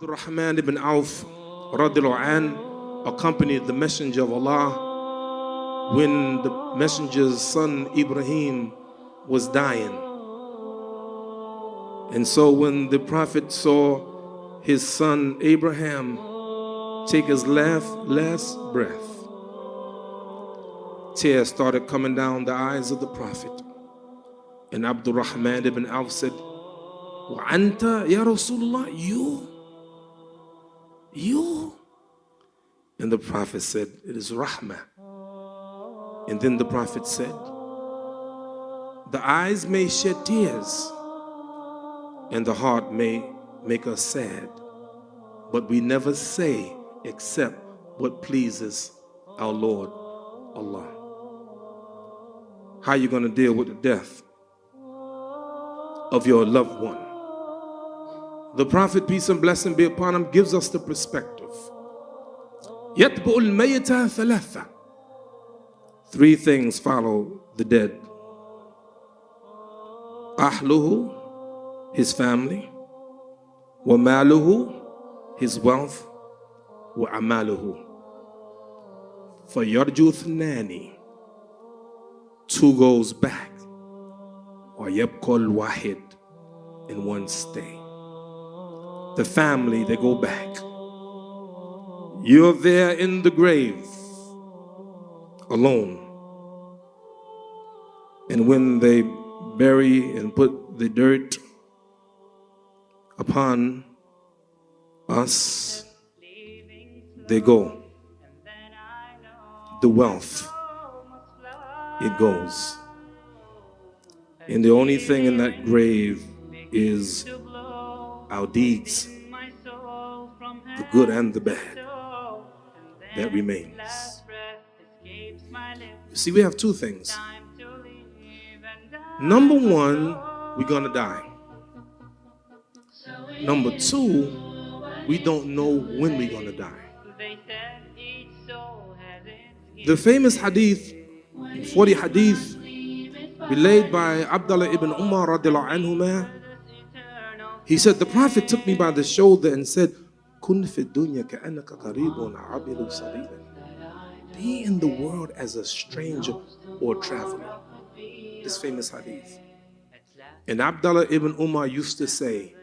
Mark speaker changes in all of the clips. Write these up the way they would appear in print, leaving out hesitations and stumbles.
Speaker 1: Rahman ibn Auf radiallahu an accompanied the Messenger of Allah when the Messenger's son Ibrahim was dying. And so when the Prophet saw his son Abraham take his last breath, tears started coming down the eyes of the Prophet. And Abdul Rahman ibn Auf said, "Wa anta ya Rasulullah, you?" And the Prophet said, "It is Rahmah." And then the Prophet said, "The eyes may shed tears and the heart may make us sad, but we never say except what pleases our Lord Allah." How are you going to deal with the death of your loved one? The Prophet, peace and blessing be upon him, gives us the perspective. يَتْبُعُ الْمَيْتَ ثَلَاثًا. Three things follow the dead. أهله, his family. وَمَالُهُ, his wealth. وَعَمَالُهُ. فَيَرْجُو اثْنَانِ. Two goes back. وَيَبْقَى الْوَاحِدُ, and one stay. The family, they go back. You're there in the grave alone. And when they bury and put the dirt upon us, they go. The wealth, it goes. And the only thing in that grave is our deeds, the good and the bad, that remains. You see, we have two things. Number one, we're gonna die. Number two, we don't know when we're gonna die. The famous hadith, 40 hadith, relayed by Abdullah ibn Umar radiallahu anhuma, he said, the Prophet took me by the shoulder and said, "Kun fi dunya ka'annaka qaribun abiru sabila." Be in the world as a stranger or traveler. This famous hadith. And Abdullah ibn Umar used to say,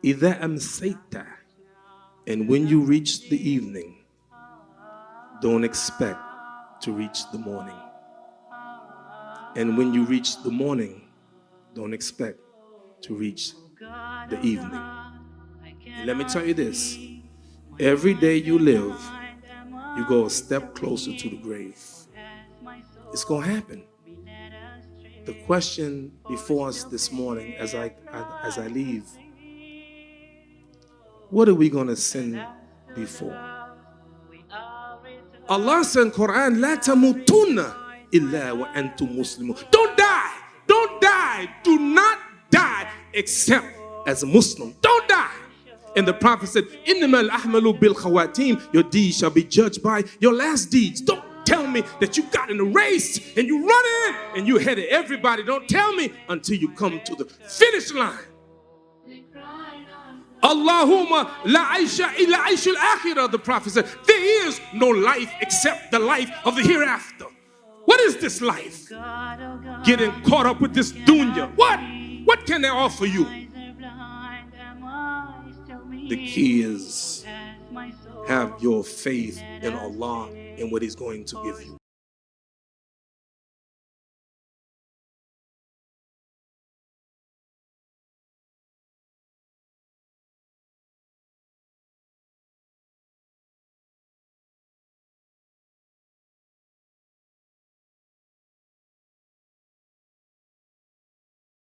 Speaker 1: "Idha amsayta," and when you reach the evening, don't expect to reach the morning. And when you reach the morning, don't expect to reach the evening. And let me tell you this, every day you live, you go a step closer to the grave. It's going to happen. The question before us this morning as I leave, what are we going to sin before? Allah said in Qur'an, "La tamutunna illa wa antum muslimun." Don't die. Don't die. Do not die except as a Muslim. Don't die. And the Prophet said, "Innamal a'malu bil khawatim." Your deeds shall be judged by your last deeds. Don't tell me that you got in a race and you run in and you ahead of everybody. Don't tell me until you come to the finish line. Allahumma la aisha illa aishul akhirah. The Prophet said, there is no life except the life of the hereafter. What is this life? Getting caught up with this dunya. What can they offer you? The key is have your faith in Allah and what He's going to give you.